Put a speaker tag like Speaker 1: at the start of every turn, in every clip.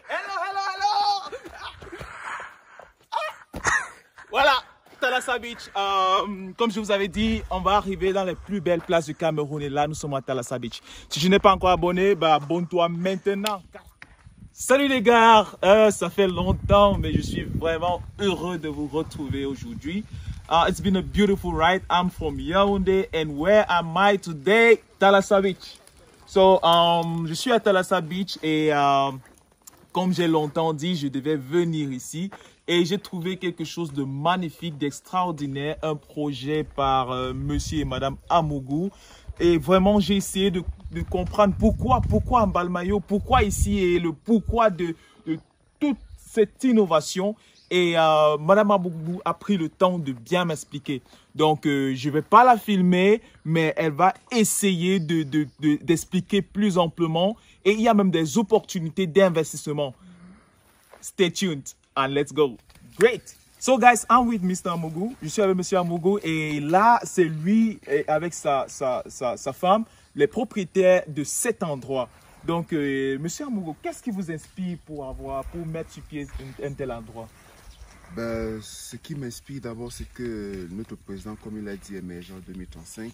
Speaker 1: Hello. Voilà, Thalassa Beach. Comme je vous avais dit, on va arriver dans les plus belles places du Cameroun. Et là, nous sommes à Thalassa Beach. Si je n'ai pas encore abonné, bah, abonne-toi maintenant. Salut les gars, ça fait longtemps, mais je suis vraiment heureux de vous retrouver aujourd'hui. It's been a beautiful ride. I'm from Yaoundé, and where am I today? Thalassa Beach. So, je suis à Thalassa Beach et comme j'ai longtemps dit, je devais venir ici et j'ai trouvé quelque chose de magnifique, d'extraordinaire, un projet par monsieur et madame Amougou. Et vraiment, j'ai essayé de comprendre pourquoi Mbalmayo, pourquoi ici et le pourquoi de toute cette innovation. Et madame Amougou a pris le temps de bien m'expliquer. Donc, je ne vais pas la filmer, mais elle va essayer d'expliquer plus amplement. Et il y a même des opportunités d'investissement. Stay tuned and let's go. Great. So guys, I'm with Mr. Amougou. Je suis avec Monsieur Amougou et là, c'est lui avec sa femme, les propriétaires de cet endroit. Donc, Monsieur Amougou, qu'est-ce qui vous inspire pour mettre sur pied un tel endroit?
Speaker 2: Ben, ce qui m'inspire d'abord, c'est que notre président, comme il a dit, émergent en 2035.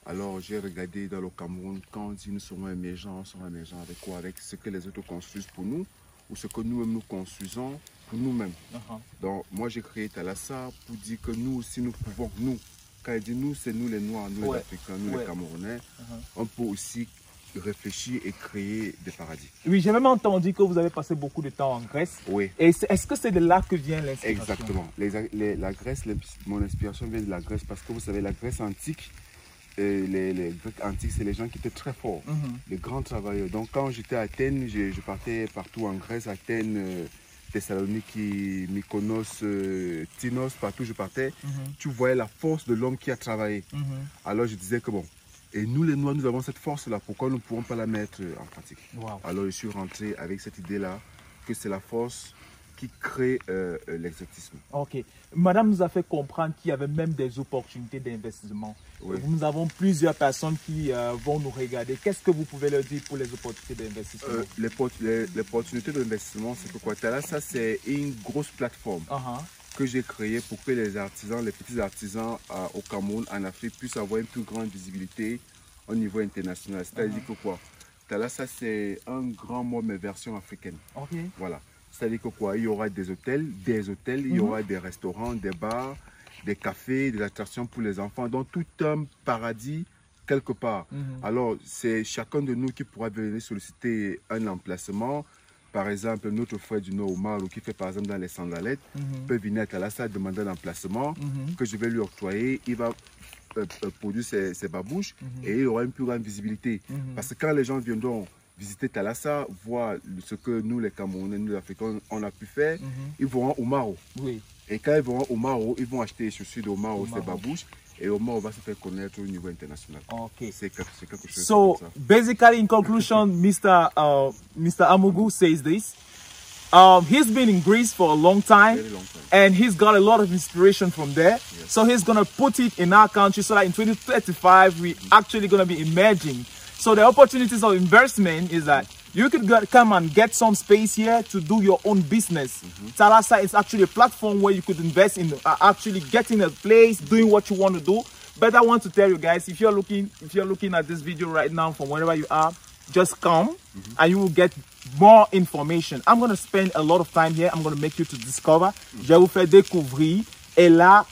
Speaker 2: Alors, j'ai regardé dans le Cameroun, quand on dit nous serons émergents avec quoi? Avec ce que les autres construisent pour nous ou ce que nous-mêmes nous construisons pour nous-mêmes. Donc, moi, j'ai créé Thalassa pour dire que nous aussi, nous pouvons, nous, quand il dit nous, c'est nous les Noirs, nous les Africains, nous les Camerounais, on peut aussi réfléchir et créer des paradis.
Speaker 1: Oui, j'ai même entendu que vous avez passé beaucoup de temps en Grèce.
Speaker 2: Oui.
Speaker 1: Et est-ce que c'est de là que vient l'inspiration?
Speaker 2: Exactement. La Grèce, mon inspiration vient de la Grèce parce que vous savez, la Grèce antique, les Grecs antiques, c'est les gens qui étaient très forts, les grands travailleurs. Donc quand j'étais à Athènes, je partais partout en Grèce, Athènes, Thessalonique, Mykonos, Tinos, partout je partais. Tu voyais la force de l'homme qui a travaillé. Alors je disais que bon, et nous les Noirs, nous avons cette force-là, pourquoi nous ne pouvons pas la mettre en pratique? Alors je suis rentré avec cette idée-là, que c'est la force qui crée l'exotisme. Ok.
Speaker 1: Madame nous a fait comprendre qu'il y avait même des opportunités d'investissement. Nous avons plusieurs personnes qui vont nous regarder. Qu'est-ce que vous pouvez leur dire pour les opportunités d'investissement?
Speaker 2: Les opportunités d'investissement, c'est que quoi? Thalassa, c'est une grosse plateforme que j'ai créée pour que les artisans, les petits artisans au Cameroun, en Afrique, puissent avoir une plus grande visibilité au niveau international. C'est-à-dire que quoi? Thalassa, c'est un grand mot, mais version africaine. Voilà. C'est-à-dire que quoi? Il y aura des hôtels, il y aura des restaurants, des bars, des cafés, des attractions pour les enfants, donc tout un paradis quelque part. Alors, c'est chacun de nous qui pourra venir solliciter un emplacement. Par exemple, notre frère du Nord, Omar, qui fait par exemple dans les sandalettes, peut venir à Thalassa demander un emplacement que je vais lui octroyer. Il va produire ses babouches et il aura une plus grande visibilité. Parce que quand les gens viendront visiter Thalassa, voir ce que nous les Camerounais, nous les Africains, on a pu faire, ils vont au Maro. Et quand ils vont au Maro, ils vont acheter les chaussures de Maro, ses babouches, et au Maro va se faire connaître au niveau international. C'est quelque chose.
Speaker 1: So, basically, in conclusion, Mr. Amougou says this. He's been in Greece for a long time, and he's got a lot of inspiration from there. So he's going to put it in our country so that in 2035, we're actually going to be emerging. So the opportunities of investment is that you could come and get some space here to do your own business. Thalassa is actually a platform where you could invest in actually getting a place, doing what you want to do. But I want to tell you guys, if you're looking at this video right now from wherever you are, just come and you will get more information. I'm going to spend a lot of time here. I'm going to make you to discover. Je vais vous faire découvrir. Et là,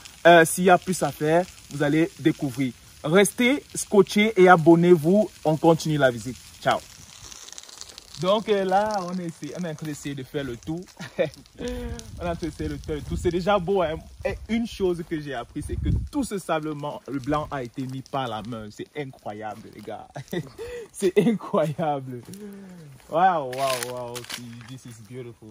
Speaker 1: s'il y a plus à faire, vous allez découvrir. Restez scotchés et abonnez-vous. On continue la visite. Ciao. Donc là, on est en train d'essayer de faire le tour. C'est déjà beau. Hein? Et une chose que j'ai appris, c'est que tout ce sable blanc a été mis par la main. C'est incroyable, les gars. C'est incroyable. Wow. This is beautiful.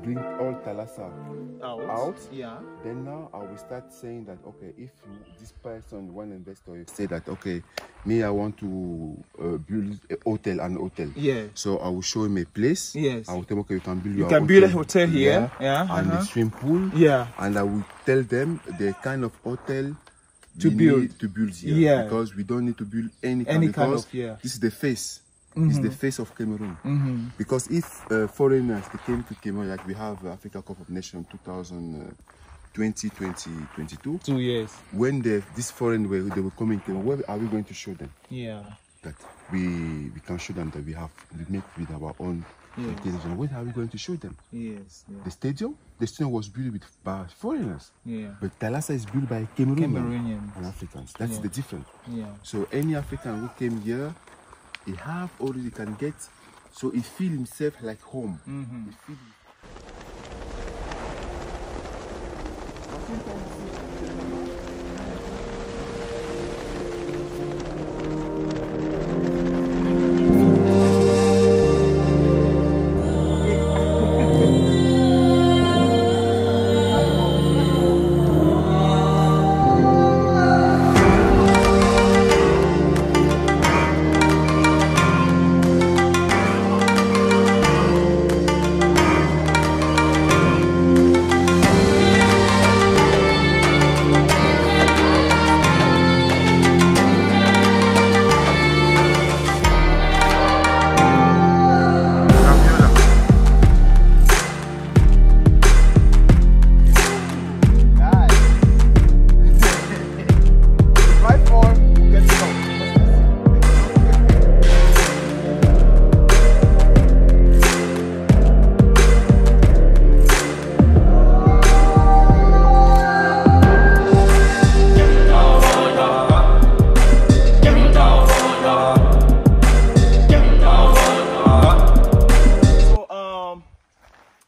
Speaker 2: bring all Thalassa out.
Speaker 1: Yeah.
Speaker 2: Then now I will start saying that, okay, if this person, one investor, say that, okay, me, I want to build an hotel.
Speaker 1: Yeah.
Speaker 2: So I will show him a place.
Speaker 1: Yes.
Speaker 2: I will tell him, okay, you can build
Speaker 1: a hotel here. Yeah.
Speaker 2: And the swimming pool.
Speaker 1: Yeah.
Speaker 2: And I will tell them the kind of hotel
Speaker 1: to build
Speaker 2: here.
Speaker 1: Yeah.
Speaker 2: Because we don't need to build any kind of this is the face. It's the face of Cameroon. Because if foreigners they came to Cameroon, like we have Africa Cup of Nations 2020-2022.
Speaker 1: 2 years.
Speaker 2: When this foreign they will come in Cameroon, what are we going to show them?
Speaker 1: Yeah.
Speaker 2: That we can show them that we make with our own television. What are we going to show them?
Speaker 1: Yes.
Speaker 2: The stadium was built by foreigners.
Speaker 1: Yeah.
Speaker 2: But Thalassa is built by Cameroonians
Speaker 1: and
Speaker 2: Africans. That's the difference.
Speaker 1: Yeah.
Speaker 2: So any African who came here, he have already can get, so he feel himself like home. He feel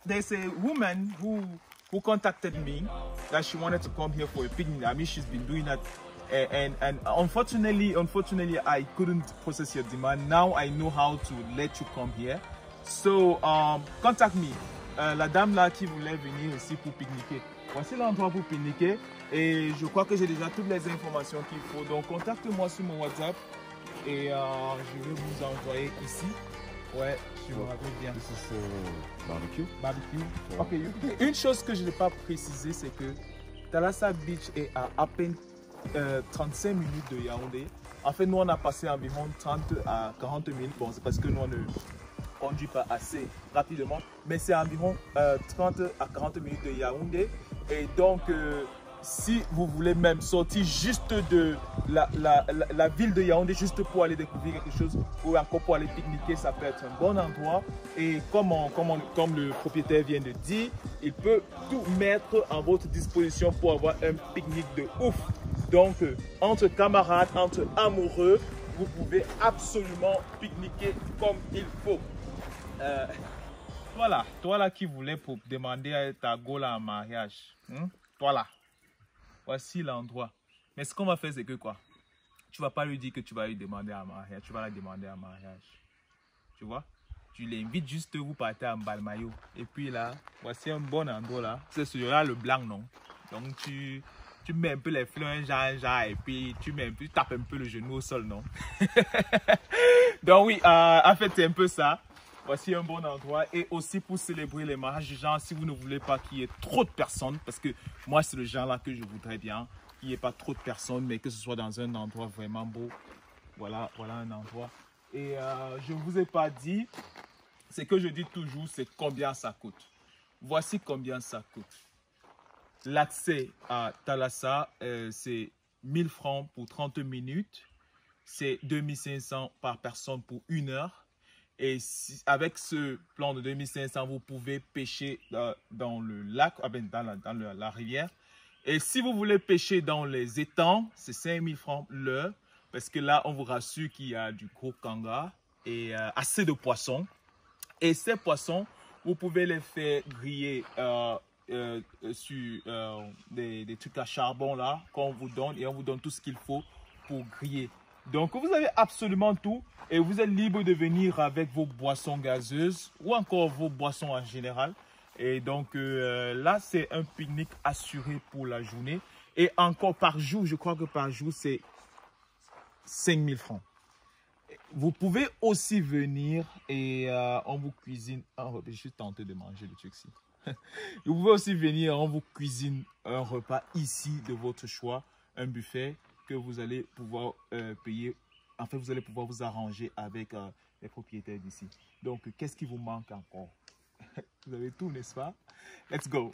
Speaker 1: there's a woman who contacted me that she wanted to come here for a picnic. I mean, she's been doing that, and unfortunately, I couldn't process your demand. Now I know how to let you come here. So contact me. La dame là qui voulait venir ici pour pique-niquer. Voici l'endroit pour pique-niquer et je crois que j'ai déjà toutes les informations qu'il faut. Donc contacte-moi sur mon WhatsApp et je vais vous envoyer ici. Ouais, je me rappelle bien.
Speaker 2: This is barbecue.
Speaker 1: Barbecue. Ok, une chose que je n'ai pas précisé, c'est que Thalassa Beach est à peine 35 minutes de Yaoundé. En fait, nous on a passé environ 30 à 40 minutes. Bon, c'est parce que nous on ne conduit pas assez rapidement, mais c'est environ 30 à 40 minutes de Yaoundé. Et donc, si vous voulez même sortir juste de la ville de Yaoundé, juste pour aller découvrir quelque chose, ou encore pour aller pique-niquer, ça peut être un bon endroit. Et comme le propriétaire vient de dire, il peut tout mettre à votre disposition pour avoir un pique-nique de ouf. Donc, entre camarades, entre amoureux, vous pouvez absolument pique-niquer comme il faut. Voilà, toi là qui voulais pour demander à ta go là en mariage, toi là, voici l'endroit. Mais ce qu'on va faire, c'est que quoi? Tu vas pas lui dire que tu vas lui demander en mariage, tu vas la demander en mariage. Tu vois? Tu l'invites juste, vous partez en balmaillot. Et puis là, voici un bon endroit là. C'est celui-là le blanc, non? Donc tu mets un peu les fleurs, genre, et puis tu tapes un peu le genou au sol, non? Donc oui, en fait, c'est un peu ça. Voici un bon endroit et aussi pour célébrer les mariages, genre si vous ne voulez pas qu'il y ait trop de personnes, parce que moi c'est le genre là que je voudrais bien, qu'il n'y ait pas trop de personnes, mais que ce soit dans un endroit vraiment beau. Voilà un endroit. Et je ne vous ai pas dit, ce que je dis toujours, c'est combien ça coûte. Voici combien ça coûte. L'accès à Thalassa, c'est 1000 francs pour 30 minutes, c'est 2500 par personne pour 1 heure. Et avec ce plan de 2500, vous pouvez pêcher dans le lac, dans la rivière. Et si vous voulez pêcher dans les étangs, c'est 5000 francs l'heure. Parce que là, on vous rassure qu'il y a du gros kanga et assez de poissons. Et ces poissons, vous pouvez les faire griller sur des trucs à charbon là, qu'on vous donne. Et on vous donne tout ce qu'il faut pour griller. Donc, vous avez absolument tout et vous êtes libre de venir avec vos boissons gazeuses ou encore vos boissons en général. Et donc là, c'est un pique-nique assuré pour la journée. Et encore par jour, je crois que par jour, c'est 5 000 francs. Vous pouvez aussi venir et on vous cuisine. Je suis tenté de manger le truc ici. Vous pouvez aussi venir, on vous cuisine un repas ici de votre choix, un buffet que vous allez pouvoir payer. En fait, vous allez pouvoir vous arranger avec les propriétaires d'ici. Donc, qu'est-ce qui vous manque encore? Vous avez tout, n'est-ce pas? Let's go!